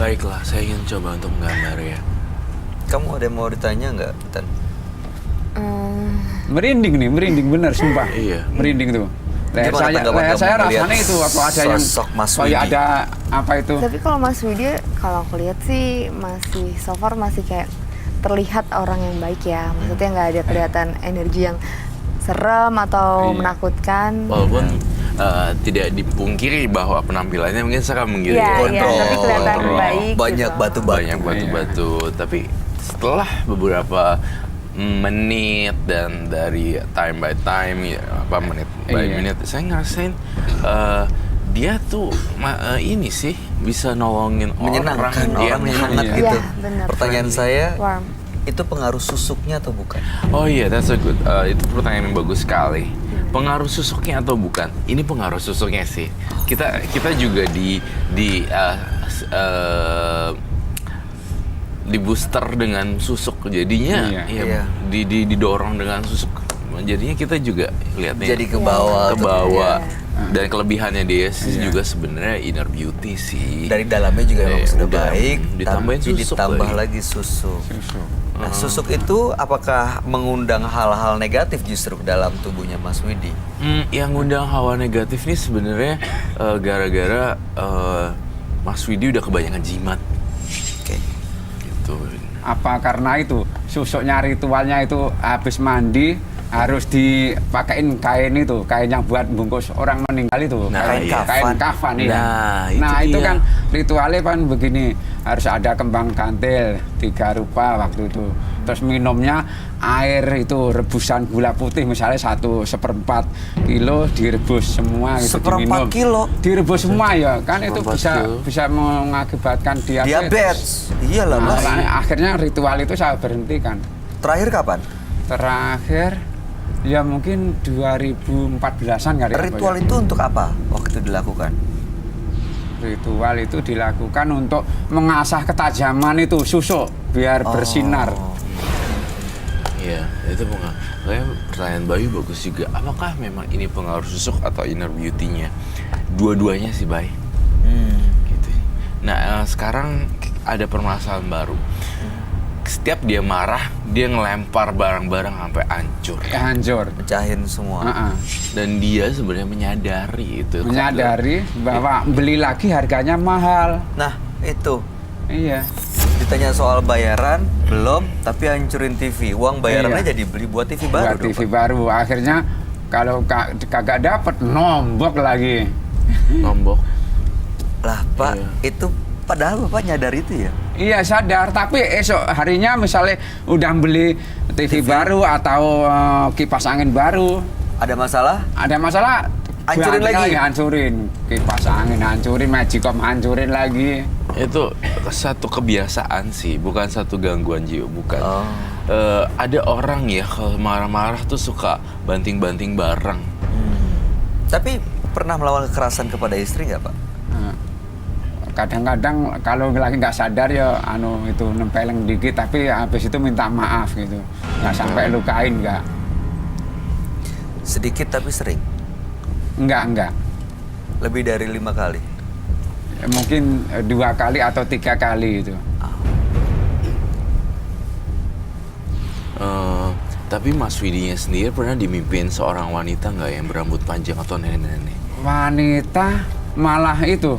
Baiklah, saya ingin coba untuk menggambar ya. Kamu ada yang mau ditanya nggak, Tan? Merinding nih, merinding bener sumpah. Iya. Merinding tuh. Gimana tanggapan kamu Saya melihat rasanya itu apa ada yang sosok Mas kayak Widi? ada apa itu? Tapi kalau Mas Widi, kalau aku lihat sih masih so far masih kayak terlihat orang yang baik ya. Maksudnya nggak ada kelihatan energi yang serem atau Iya. menakutkan. Walaupun tidak dipungkiri bahwa penampilannya mungkin seram gitu Iya, ya. iya, tapi kelihatan Kontrol. baik. Banyak gitu. batu-batu. Banyak batu-batu. Tapi setelah beberapa menit dan dari time by time ya, apa menit by Iya. menit, saya ngerasain dia tuh ini sih bisa nolongin Menyenangkan orang. Iya, orang hangat Iya. gitu. Iya, benar. Pertanyaan saya, Warm. itu pengaruh susuknya atau bukan? Oh iya, that's a good. Itu pertanyaan yang bagus sekali. Pengaruh susuknya atau bukan? Ini pengaruh susuknya sih. Kita juga di booster dengan susuk, jadinya Iya. didorong dengan susuk. Jadinya kita juga lihatnya Jadi ke bawah. ke bawah. Iya. Dan kelebihannya dia sih Iya. juga sebenarnya inner beauty sih. Dari dalamnya juga memang sudah udah, baik, ditambahin tapi susuk ditambah lagi. lagi susuk. Susu. Nah, susuk itu apakah mengundang hal-hal negatif justru ke dalam tubuhnya Mas Widi? Yang ngundang hawa negatif nih sebenarnya gara-gara Mas Widi udah kebanyakan jimat Oke. gitu. Apa karena itu susuknya ritualnya itu habis mandi harus dipakein kain itu, kain yang buat bungkus orang meninggal itu, Nah, kain iya. kafan. kain kafan ya. Nah, itu itu dia. kan ritualnya kan begini, harus ada kembang kantil 3 rupa waktu itu. Terus minumnya air itu rebusan gula putih misalnya 1/4 kilo direbus semua gitu 1/4 diminum. kilo? Direbus semua ya, kan itu 1/4 kilo. bisa mengakibatkan diabetes. Iyalah Nah, Mas. akhirnya ritual itu saya berhentikan. Terakhir kapan? Terakhir ya mungkin 2014-an kali. Ritual itu untuk apa waktu itu dilakukan? Ritual itu dilakukan untuk mengasah ketajaman itu susuk biar bersinar. Iya, itu kayak pertanyaan Bayu bagus juga. Apakah memang ini pengaruh susuk atau inner beauty-nya? Dua-duanya sih, Bay. Gitu. Nah, sekarang ada permasalahan baru. Setiap dia marah, dia ngelempar barang-barang sampai hancur. Hancur. Pecahin semua. Dan dia sebenarnya menyadari itu. Menyadari bahwa beli lagi harganya mahal. Nah, itu. Iya. Ditanya soal bayaran, belum, tapi hancurin TV. Uang bayarannya Iya. jadi beli buat TV baru. Buat TV baru. Akhirnya kalau kagak dapet nombok lagi. Nombok. Lah, Pak, Iya. itu padahal Bapak nyadar itu ya? Iya sadar, tapi esok harinya misalnya udah beli TV baru atau kipas angin baru, Ada masalah? ada masalah, Hancurin ganti lagi? hancurin kipas angin, hancurin Magicom, hancurin lagi. Itu satu kebiasaan sih, bukan satu gangguan jiwa, bukan. Oh. Ada orang ya kalau marah-marah tuh suka banting-banting barang. Tapi pernah melawan kekerasan kepada istri nggak, Pak? Nah, kadang-kadang kalau lagi nggak sadar ya itu nempeleng dikit, tapi habis itu minta maaf gitu, nggak sampai lukain nggak. Sedikit tapi sering. Enggak. Lebih dari 5 kali. Mungkin 2 kali atau 3 kali itu. Tapi Mas Widinya sendiri pernah dimimpin seorang wanita nggak yang berambut panjang atau nenek-nenek? Wanita malah itu,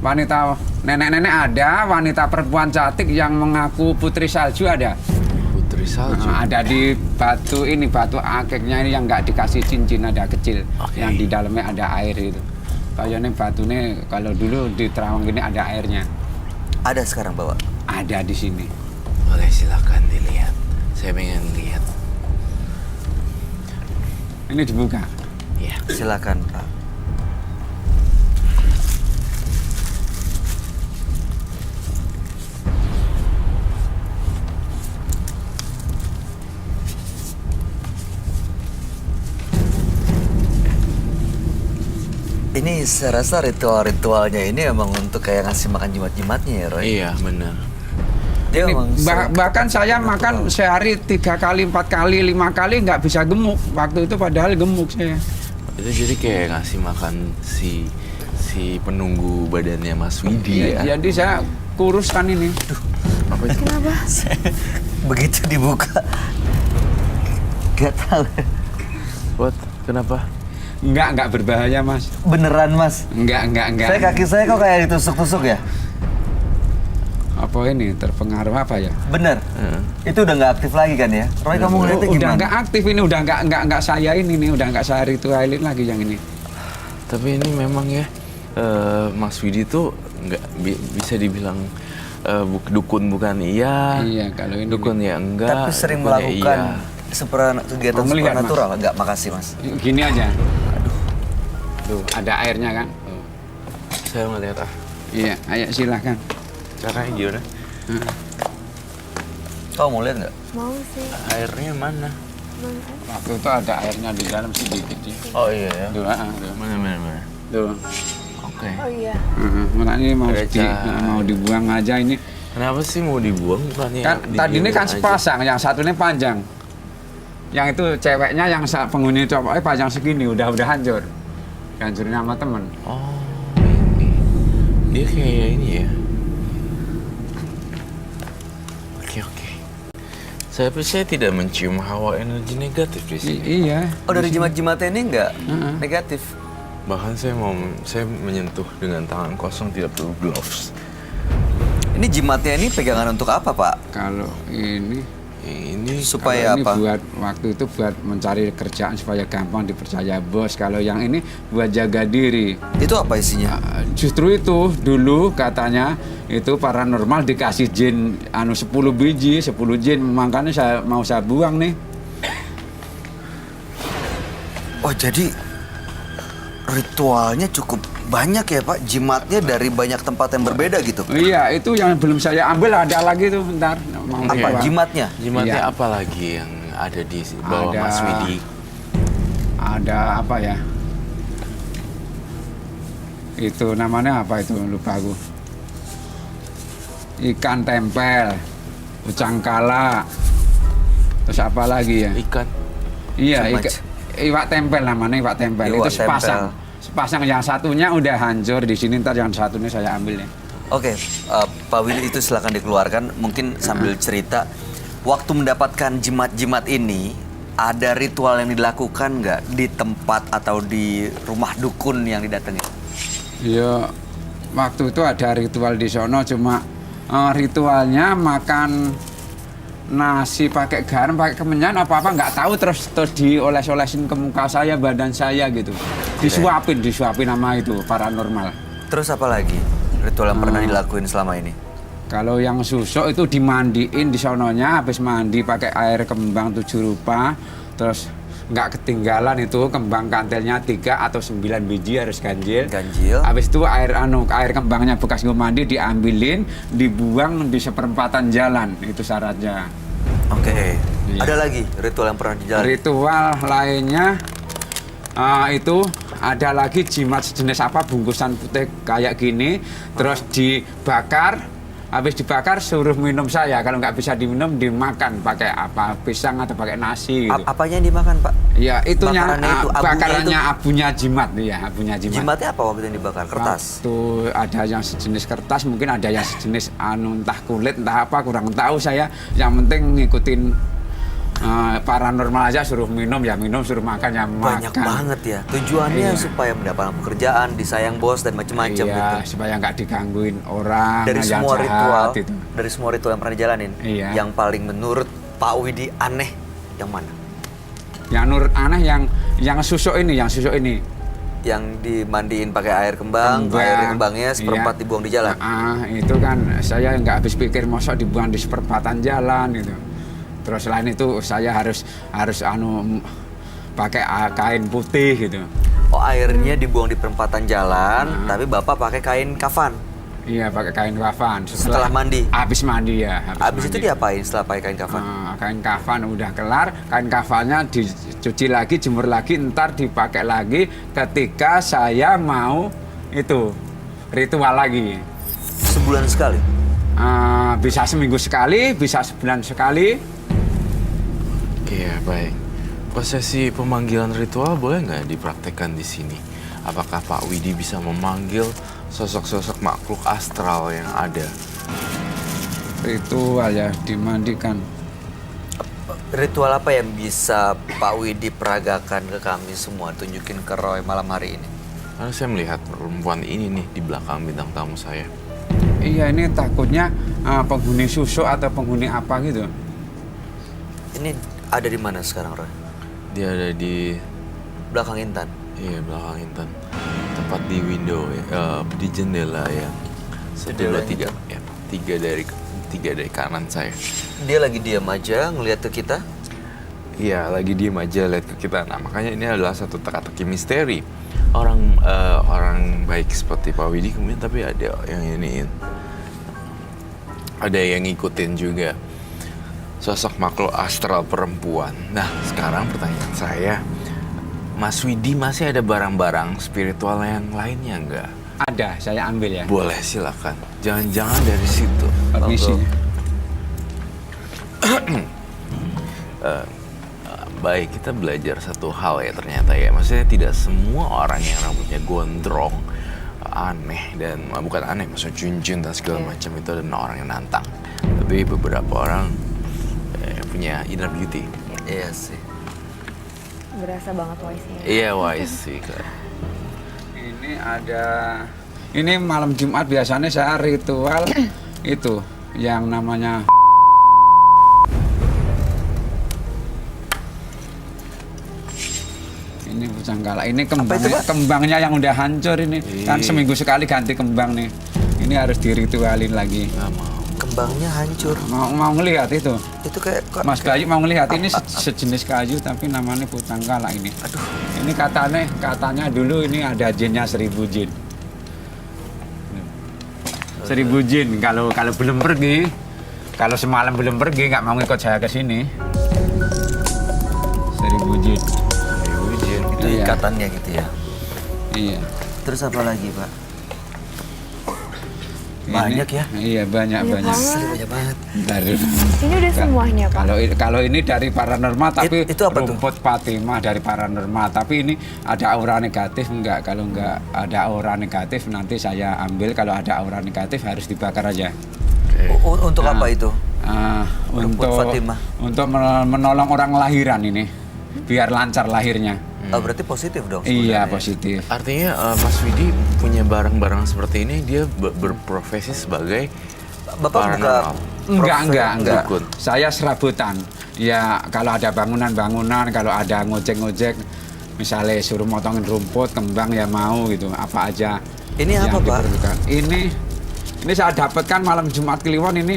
wanita nenek-nenek ada, wanita perempuan cantik yang mengaku putri salju ada. Putri salju. Ada di batu ini, batu akiknya ini yang nggak dikasih cincin, ada kecil, Oke. yang di dalamnya ada air itu. Kayaknya batu ini kalau dulu di Terawang gini ada airnya, Ada sekarang, Bapak? ada di sini. Boleh silakan dilihat. Saya pengen lihat. Ini dibuka. Iya. Silakan, Pak. Ini saya rasa ritual-ritualnya ini emang untuk kayak ngasih makan jimat-jimatnya ya, Roy? Iya, benar. Dia Ini emang bahkan saya makan sehari 3 kali, 4 kali, 5 kali nggak bisa gemuk. Waktu itu padahal gemuk saya. Itu jadi kayak ngasih makan si penunggu badannya Mas Widi ya. Jadi saya kurus kan ini. Apa itu? Kenapa? Begitu dibuka, gak tahu. What? Kenapa? Enggak berbahaya, Mas. Beneran Mas? Enggak. Saya kaki saya kok kayak ditusuk-tusuk ya? Apa ini terpengaruh apa ya? Bener. Itu udah nggak aktif lagi kan ya? Roy kamu ngeliatnya Udah gimana? nggak aktif ini, udah nggak saya ini nih, udah nggak saya ritualin lagi yang ini. Tapi ini memang ya, Mas Widi tuh nggak bisa dibilang dukun bukan iya. Iya, kalau ini Dukun ya enggak. Tapi sering dukun ya melakukan iya. kegiatan Mau melihat, supernatural. Nggak, makasih Mas. gini aja. Tuh, ada airnya kan? Tuh. Saya ngeliat Iya, ayo silahkan. caranya gimana? Kau mau lihat nggak? Mau sih. Airnya mana? Mana? Waktu itu ada airnya di dalam sedikit sih. Oh iya ya. Tuh, tuh. Mana. Tuh. Oke. Oh iya. Makanya ini mau Ada cahaya. mau dibuang aja ini. Kenapa sih mau dibuang bukannya? Kan tadi ini kan didiamin aja? sepasang, yang satunya panjang. Yang itu ceweknya yang penghuni cowoknya panjang segini, udah hancur. Hancurin sama temen. Oh ini. Dia kayak ini ya. Oke. Saya tidak mencium hawa energi negatif di sini. Iya. Oh dari jimat-jimatnya ini nggak negatif? Bahkan saya menyentuh dengan tangan kosong, tidak perlu gloves. Ini jimatnya ini pegangan untuk apa Pak? Kalau ini Ini Supaya kalau ini apa? buat waktu itu buat mencari kerjaan supaya gampang dipercaya bos. Kalau yang ini buat jaga diri. Itu apa isinya? Justru itu dulu katanya itu paranormal dikasih jin 10 biji, 10 jin, makanya saya buang nih. Oh jadi ritualnya cukup banyak ya Pak? Jimatnya dari banyak tempat yang berbeda gitu? Iya, itu yang belum saya ambil, ada lagi tuh ntar. Mau Apa? dibuang. Jimatnya? Jimatnya Iya. apa lagi yang ada di bawah Ada. Mas Widi? Ada apa ya? Itu namanya apa itu, lupa aku. Ikan tempel, ucangkala, terus apa lagi ya? Ikan. Iya, Macam-macam. iwak tempel namanya, iwak tempel. Iwak Itu sepasang. tempel. Sepasang yang satunya udah hancur di sini, ntar yang satunya saya ambil ya. Oke, Pak Willy itu silakan dikeluarkan. Mungkin sambil cerita, waktu mendapatkan jimat-jimat ini, ada ritual yang dilakukan nggak di tempat atau di rumah dukun yang didatangi? Iya, waktu itu ada ritual di sono, cuma ritualnya makan nasi pakai garam, pakai kemenyan, apa-apa nggak tahu, terus dioles-olesin ke muka saya, badan saya gitu. Disuapin sama itu paranormal. Terus apa lagi ritual yang pernah dilakuin selama ini? Kalau yang susuk itu dimandiin di sononya, habis mandi pakai air kembang 7 rupa, terus nggak ketinggalan itu kembang kantilnya 3 atau 9 biji harus ganjil. Ganjil. Habis itu air kembangnya bekas gue mandi diambilin, dibuang di seperempatan jalan, itu syaratnya. Oke. Iya. Ada lagi ritual yang pernah dijalani? Ritual lainnya itu ada lagi jimat sejenis apa, bungkusan putih kayak gini, terus dibakar. Habis dibakar suruh minum saya, kalau nggak bisa diminum dimakan pakai apa, pisang atau pakai nasi gitu. Apanya yang dimakan Pak? Ya itunya Bakarannya itu, abunya bakarannya itu? abunya jimat, ya abunya jimat. Jimatnya apa waktu yang dibakar? Kertas? Waktu ada yang sejenis kertas, mungkin ada yang sejenis entah kulit, entah apa, kurang tahu saya. Yang penting ngikutin paranormal aja, suruh minum ya minum, suruh makan ya makan. Banyak banget ya. Tujuannya Iya. supaya mendapatkan pekerjaan, disayang bos dan macam-macam Iya, gitu. supaya nggak digangguin orang Dari yang semua jahat ritual, itu. dari semua ritual yang pernah dijalanin, Iya. yang paling menurut Pak Widi aneh yang mana? Yang nur aneh yang susuk ini, Yang dimandiin pakai air kembang, air kembangnya seperempat iya. dibuang di jalan. Itu kan saya nggak habis pikir, masa dibuang di seperempatan jalan itu. Terus selain itu saya harus pakai kain putih gitu. Oh, airnya dibuang di perempatan jalan, tapi Bapak pakai kain kafan. Iya, pakai kain kafan. Setelah mandi? Habis mandi ya. Habis itu mandi. diapain setelah pakai kain kafan? Kain kafan udah kelar, kain kafannya dicuci lagi, jemur lagi, ntar dipakai lagi ketika saya mau itu ritual lagi. Sebulan sekali? Bisa seminggu sekali, bisa sebulan sekali. Iya, baik. Prosesi pemanggilan ritual boleh nggak dipraktekkan di sini? Apakah Pak Widi bisa memanggil sosok-sosok makhluk astral yang ada ritual ya, dimandikan. Ritual apa yang bisa Pak Widi peragakan ke kami semua, tunjukin ke Roy malam hari ini? Karena saya melihat perempuan ini nih di belakang bintang tamu saya. Iya, ini takutnya penghuni susu atau penghuni apa gitu. Ini ada di mana sekarang, Roy? Dia ada di Belakang Intan. iya belakang Intan. Tepat di window ya, di jendela ya. Jendela Tiga ya. Tiga dari kanan saya. Dia lagi diam aja ngelihat ke kita. Iya, lagi diem aja lihat ke kita. Nah, makanya ini adalah satu teka-teki misteri. Orang baik seperti Pak Widi kemudian tapi ada yang iniin. Ada yang ngikutin juga. Sosok makhluk astral perempuan. Nah, sekarang pertanyaan saya, Mas Widi masih ada barang-barang spiritual yang lainnya nggak? Ada, saya ambil ya. Boleh, silakan. Jangan-jangan dari situ. Permisi. Baik, kita belajar satu hal ya ternyata ya. Maksudnya tidak semua orang yang rambutnya gondrong, aneh dan bukan aneh, maksudnya cincin dan segala macam itu adalah orang yang nantang. Tapi beberapa orang punya inner beauty. Iya sih. Berasa banget wise-nya. Iya, wise sih. Kak. Ini malam Jumat biasanya saya ritual itu yang namanya ini pucangkala. Ini kembangnya yang udah hancur ini. Kan seminggu sekali ganti kembang nih. Ini harus diritualin lagi. Nggak mau. Kembangnya hancur. Mau ngelihat itu? Itu kayak Mas Bayu mau ngelihat ini sejenis kayu tapi namanya pucangkala ini. Aduh. Ini katanya dulu ini ada jinnya 1000 jin. 1000 jin kalau belum pergi, kalau semalam belum pergi nggak mau ikut saya ke sini. 1000 jin. Itu Iya. ikatannya gitu ya. Iya. Terus apa lagi, Pak? Banyak ya? Iya, banyak. Banyak banget. Dari Ini udah semuanya, Pak. kalau ini dari paranormal tapi Itu apa tuh? rumput Fatimah dari paranormal, tapi ini ada aura negatif enggak? Kalau enggak ada aura negatif nanti saya ambil, kalau ada aura negatif harus dibakar aja. Untuk apa itu? Rumput Untuk Fatimah. untuk menolong orang lahiran ini biar lancar lahirnya. Oh, berarti positif dong Iya, sebenarnya. positif. Artinya Mas Widi punya barang-barang seperti ini, dia berprofesi sebagai Bapak buka Enggak. Dukun. Saya serabutan. Ya kalau ada bangunan-bangunan, kalau ada ngojek-ngojek, misalnya suruh motongin rumput, kembang ya mau gitu, apa aja. Ini yang apa, Pak? diperlukan. Ini saya dapatkan malam Jumat Kliwon ini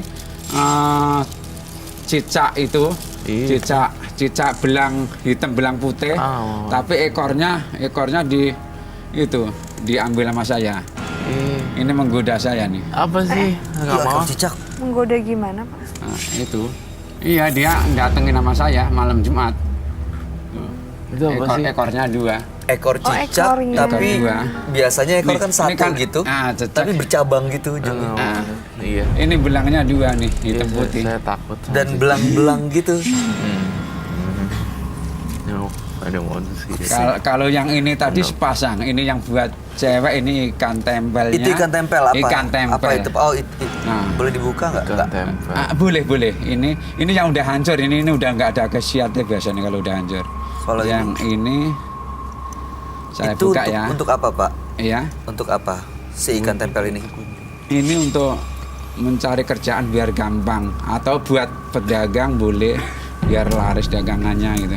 cicak itu, Iya. cicak belang hitam belang putih, Oh. tapi ekornya diambil sama saya. Ini menggoda saya nih. Apa sih? Nggak Iya, mau. ekor cicak. Menggoda gimana, Pak? Nah, itu. Iya, dia datengin sama saya malam Jumat. Itu apa sih? Ekornya 2. Ekor Oh, cicak, ekornya. tapi Ekor dua. biasanya ekor Ini- kan ini satu kan- gitu, cicak. tapi bercabang gitu ujungnya. Nah, Iya. ini belangnya 2 nih, Iya, hitam putih. saya takut. sama Dan cicak. belang-belang gitu. No, ada modus sih. Kalau yang ini tadi sepasang, ini yang buat cewek ini ikan tempelnya. Itu ikan tempel apa? Ikan tempel. Apa itu? Oh, Nah. boleh dibuka nggak? Ikan Nggak. tempel. Boleh. Ini yang udah hancur, ini udah nggak ada khasiatnya biasanya kalau udah hancur. Kalau yang ini saya itu buka untuk, ya. untuk apa, Pak? Iya. Untuk apa? Si ikan tempel ini. Ini untuk mencari kerjaan biar gampang atau buat pedagang boleh biar laris dagangannya gitu.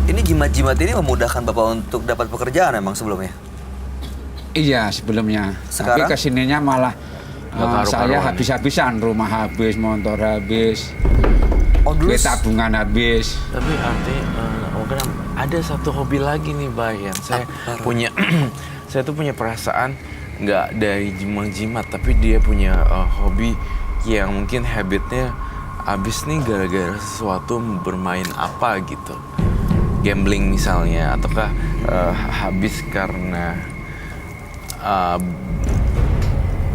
Ini jimat-jimat ini memudahkan Bapak untuk dapat pekerjaan emang sebelumnya? Iya sebelumnya. Sekarang? Tapi kesininya malah Nggak karu-karuan saya ya? habis-habisan, rumah habis, motor habis, Oh, dulu duit tabungan habis. Tapi artinya mungkin ada satu hobi lagi nih, Bay, yang saya punya. Saya tuh punya perasaan nggak dari jimat, tapi dia punya hobi yang mungkin habitnya habis nih gara-gara sesuatu bermain apa gitu. Gambling misalnya, ataukah habis karena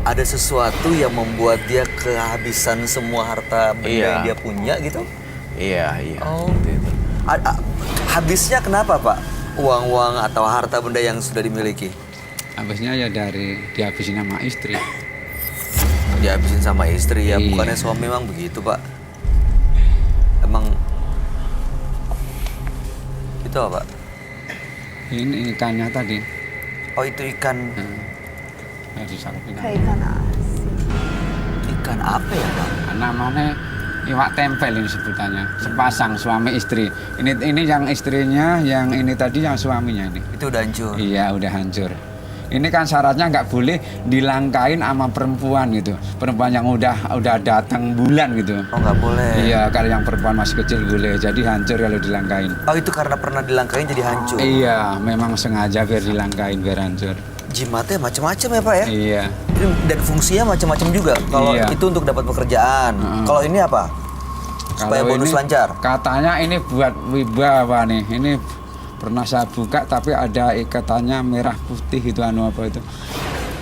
ada sesuatu yang membuat dia kehabisan semua harta benda Iya. yang dia punya gitu? iya Oh. seperti itu. Habisnya kenapa, Pak? Uang-uang atau harta benda yang sudah dimiliki? Habisnya ya dari dihabisin sama istri. dihabisin sama istri ya. Iya. Bukannya suami memang begitu, Pak. Emang itu apa, Pak? Ini ikannya tadi. Oh, itu ikan. Ya, disangkupin. Kayak ikan asin. Ikan apa ya, Pak? Namanya iwak tempel ini sebutannya. Sepasang suami istri. Ini yang istrinya, yang ini tadi yang suaminya ini. Itu udah hancur. Iya, udah hancur. Ini kan syaratnya nggak boleh dilangkain sama perempuan gitu. Perempuan yang udah datang bulan gitu. Oh, nggak boleh. Iya, kalau yang perempuan masih kecil boleh. Jadi hancur kalau dilangkain. Oh, itu karena pernah dilangkain jadi hancur. Iya, memang sengaja biar dilangkain biar hancur. Jimatnya macam-macam ya, Pak ya? Iya. Dan fungsinya macam-macam juga. Kalau Iya. itu untuk dapat pekerjaan. Kalau ini apa? Supaya Kalau bonus ini, lancar. Katanya ini buat wibawa nih. Ini pernah saya buka tapi ada ikatannya merah putih itu apa itu?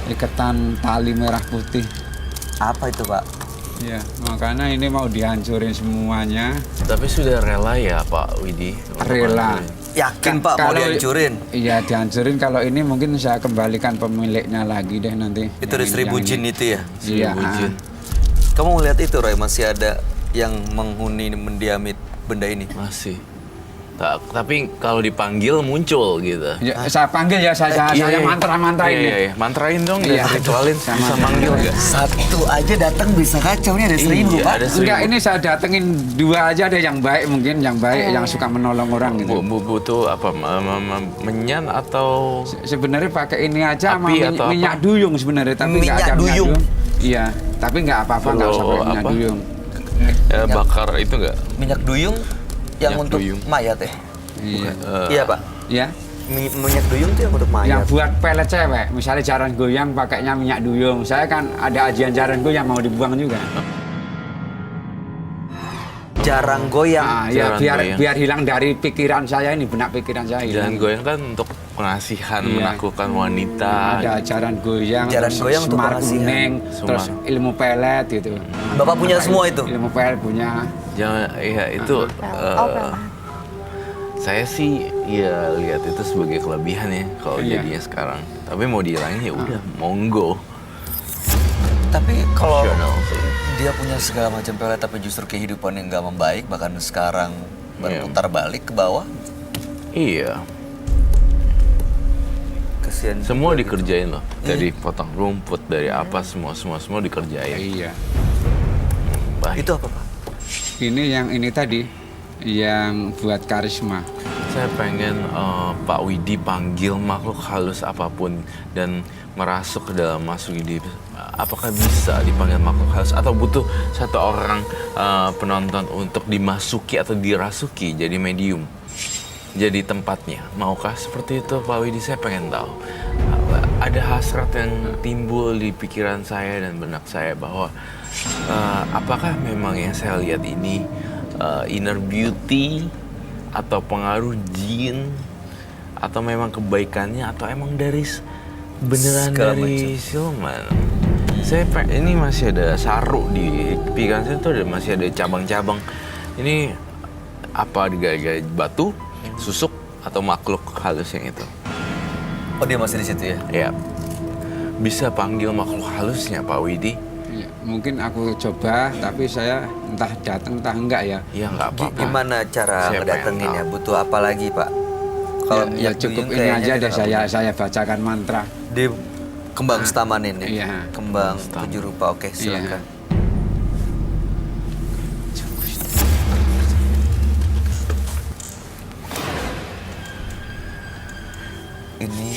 Ikatan tali merah putih. Apa itu, Pak? Ya, makanya ini mau dihancurin semuanya. Tapi sudah rela ya Pak Widi? untuk Rela. hancurin? Yakin, Pak, mau dihancurin? Iya, dihancurin. Kalau ini mungkin saya kembalikan pemiliknya lagi deh nanti. Itu dari Yang 1000 yang jin ini. itu ya? Iya. Seribu jin. Kamu ngeliat itu, Roy, masih ada yang menghuni mendiamit benda ini? Masih. Tapi kalau dipanggil muncul gitu. Ya, saya panggil ya, saya mantra-mantrain. Iya, nih. iya. Mantrain dong, Iya. ritualin. Sama Bisa sama. manggil nggak? Satu aja datang bisa kacau, nih ada 1000, Iya, Pak. ada Enggak, 1000. ini saya datengin 2 aja deh yang baik mungkin, yang baik, yang suka menolong orang gitu. Butuh apa? Menyan atau Sebenarnya pakai ini aja sama Api atau apa? minyak duyung sebenarnya, tapi nggak Minyak ada minyak duyung? duyung. Iya, tapi nggak apa-apa, nggak usah pakai minyak apa? duyung. bakar itu nggak? Minyak duyung yang Minyak untuk duyung. mayat ya? Iya. Iya, Pak. Ya. Minyak duyung tuh yang untuk mayat. Yang buat pelet cewek, misalnya jaran goyang pakainya minyak duyung. Saya kan ada ajian jaran goyang mau dibuang juga. Jarang goyang. Nah, ya Jaran biar goyang. biar hilang dari pikiran saya ini, benak pikiran saya Jalan hilang. goyang kan untuk pengasihan, Iya. menaklukkan wanita. Ada jaran goyang, Jaran terus goyang untuk semar pengasihan. kuning, terus Semar. ilmu pelet gitu. Bapak punya semua itu? Ilmu pelet punya. Jangan, iya itu. Pelan. Saya sih ya lihat itu sebagai kelebihan ya kalau Iya. jadinya sekarang. Tapi mau dihilangin ya udah, monggo. Tapi kalau Optional sih. dia punya segala macam pelet tapi justru kehidupannya nggak membaik, bahkan sekarang berputar balik ke bawah, Iya, kesian. semua juga gitu. dikerjain loh. Dari potong rumput, dari apa semua dikerjain. Iya. Baik. Itu apa, Pak? Ini yang ini tadi, yang buat karisma. Saya pengen Pak Widi panggil makhluk halus apapun dan merasuk ke dalam Mas Widi. Apakah bisa dipanggil makhluk halus atau butuh satu orang penonton untuk dimasuki atau dirasuki jadi medium? Jadi tempatnya. Maukah seperti itu Pak Widi? Saya pengen tahu. Ada hasrat yang timbul di pikiran saya dan benak saya bahwa apakah memang yang saya lihat ini inner beauty atau pengaruh jin atau memang kebaikannya atau emang dari beneran Segala dari siluman. Saya ini masih ada saru di pikiran saya tuh masih ada cabang-cabang. Ini apa gara-gara batu, susuk atau makhluk halus yang itu? Oh, dia masih di situ ya? Ya. Bisa panggil makhluk halusnya Pak Widi? Ya, mungkin aku coba, tapi saya entah datang entah enggak ya. Ya nggak apa-apa. Gimana cara Saya ngedatengin pengen ya? tahu. Butuh apa lagi, Pak? Kalau Ya, minyak cukup duyung ini kayaknya aja kita deh, nggak saya bacakan mantra. punya. Di kembang setaman ini. Iya. Kembang Setaman. 7 rupa. Oke, silakan. Ini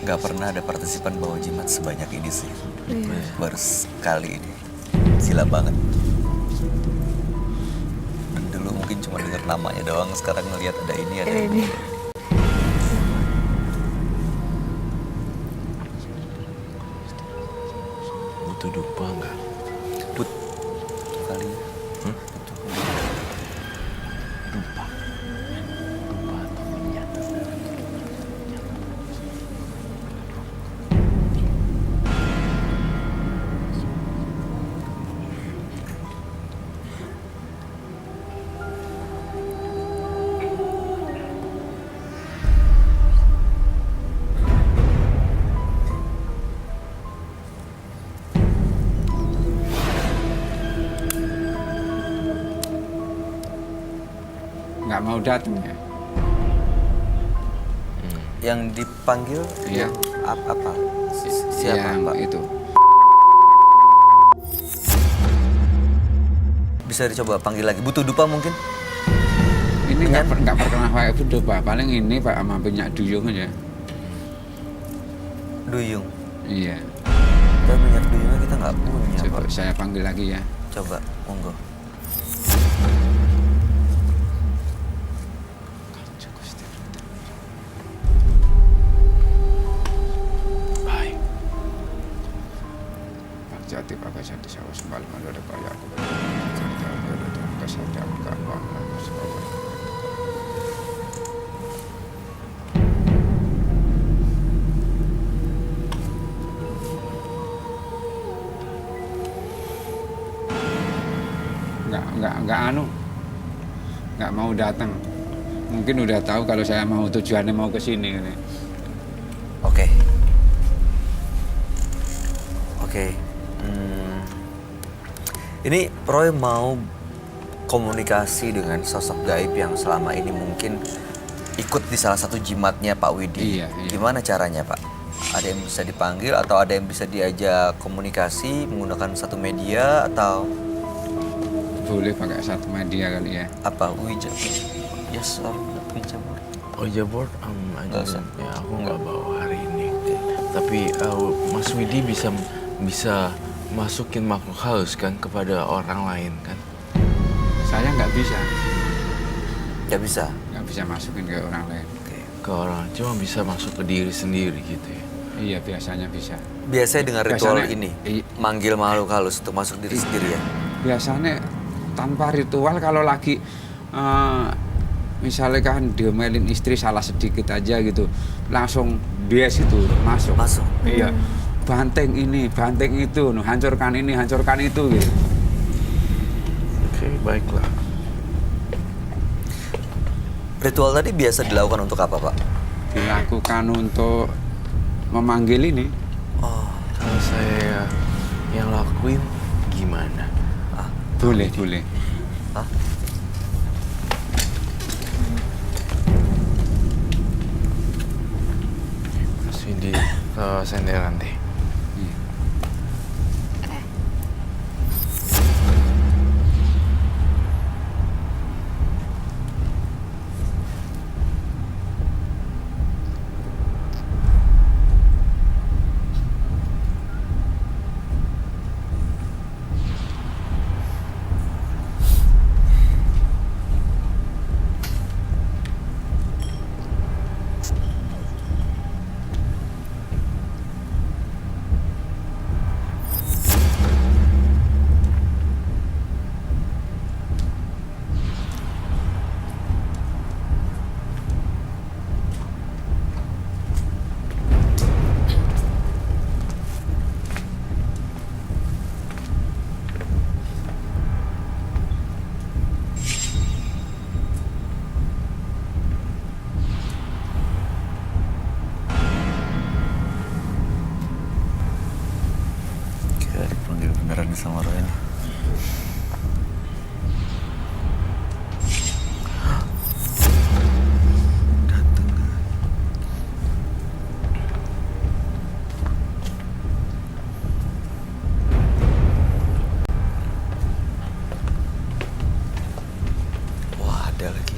nggak pernah ada partisipan bawa jimat sebanyak ini sih. Baru sekali ini. Gila banget. Dan dulu mungkin cuma dengar namanya doang, sekarang ngelihat ada ini, ada ini. Butuh dupa nggak? Put kali ya. Dupa. Dupa atau minyak. mau datang ya. Yang dipanggil Iya. apa? Siapa, Yang Pak? itu. Bisa dicoba panggil lagi. Butuh dupa mungkin? Ini nggak pernah pakai itu Pak. Paling ini Pak sama minyak duyung aja. Duyung. Iya. Tapi minyak duyungnya kita nggak punya, Coba Pak. saya panggil lagi ya. Coba, monggo. Baik. Pak Jati pakai satu sawas sembal malu ada kaya aku. Kesadaran kapan nggak mau datang. Mungkin udah tahu kalau saya mau tujuannya mau ke sini. Oke. Oke. Ini Roy mau komunikasi dengan sosok gaib yang selama ini mungkin ikut di salah satu jimatnya Pak Widi. Iya. Gimana caranya, Pak? Ada yang bisa dipanggil atau ada yang bisa diajak komunikasi menggunakan satu media atau Boleh pakai satu media kali ya. apa? Yes, Wijabor. Oh Jabor, Nggak usah. ya aku nggak bawa hari ini. Tapi Mas Widi bisa masukin makhluk halus kan kepada orang lain kan? Saya nggak bisa Nggak bisa. masukin ke orang lain. Oke. Ke orang, cuma bisa masuk ke diri sendiri gitu ya. Iya biasanya bisa. Biasanya dengan ritual Biasanya- ini, i- manggil makhluk halus untuk masuk diri sendiri ya. Biasanya tanpa ritual kalau lagi misalnya kan diomelin istri salah sedikit aja gitu, langsung bias itu masuk. Masuk. Iya. Banteng ini, banteng itu, hancurkan ini, hancurkan itu gitu. Oke, baiklah. Ritual tadi biasa dilakukan untuk apa, Pak? Dilakukan untuk memanggil ini. Oh, Kalau saya yang lakuin gimana? Boleh. hah? Mas Widi ke senderan deh. Iya. Kira dipanggil beneran sama Roy ini. Wah, ada lagi.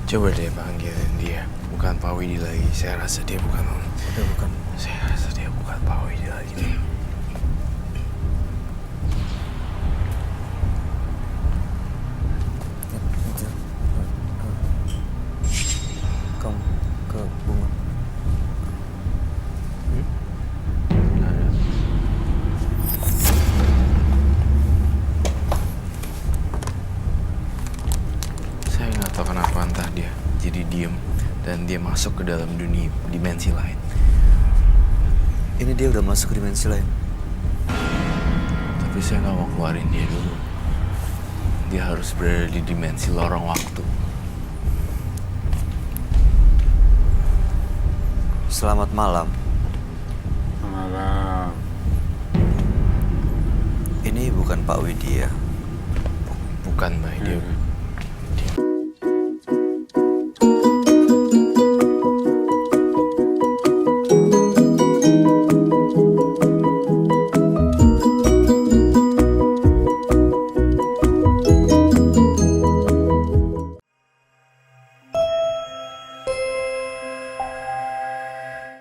Coba deh panggilin dia. Bukan Pak Widi lagi. Saya rasa dia bukan Udah bukan. Saya rasa dia bukan Pak Widi lagi deh. Kamu ke bunga. Ada. Saya nggak tahu kenapa entah dia jadi diem dan dia masuk ke dalam dunia dimensi lain. Ini dia udah masuk ke dimensi lain. Tapi saya nggak mau keluarin dia dulu. Dia harus berada di dimensi lorong waktu. Selamat malam. bukan Pak Widya. Bukan, Bay. Dia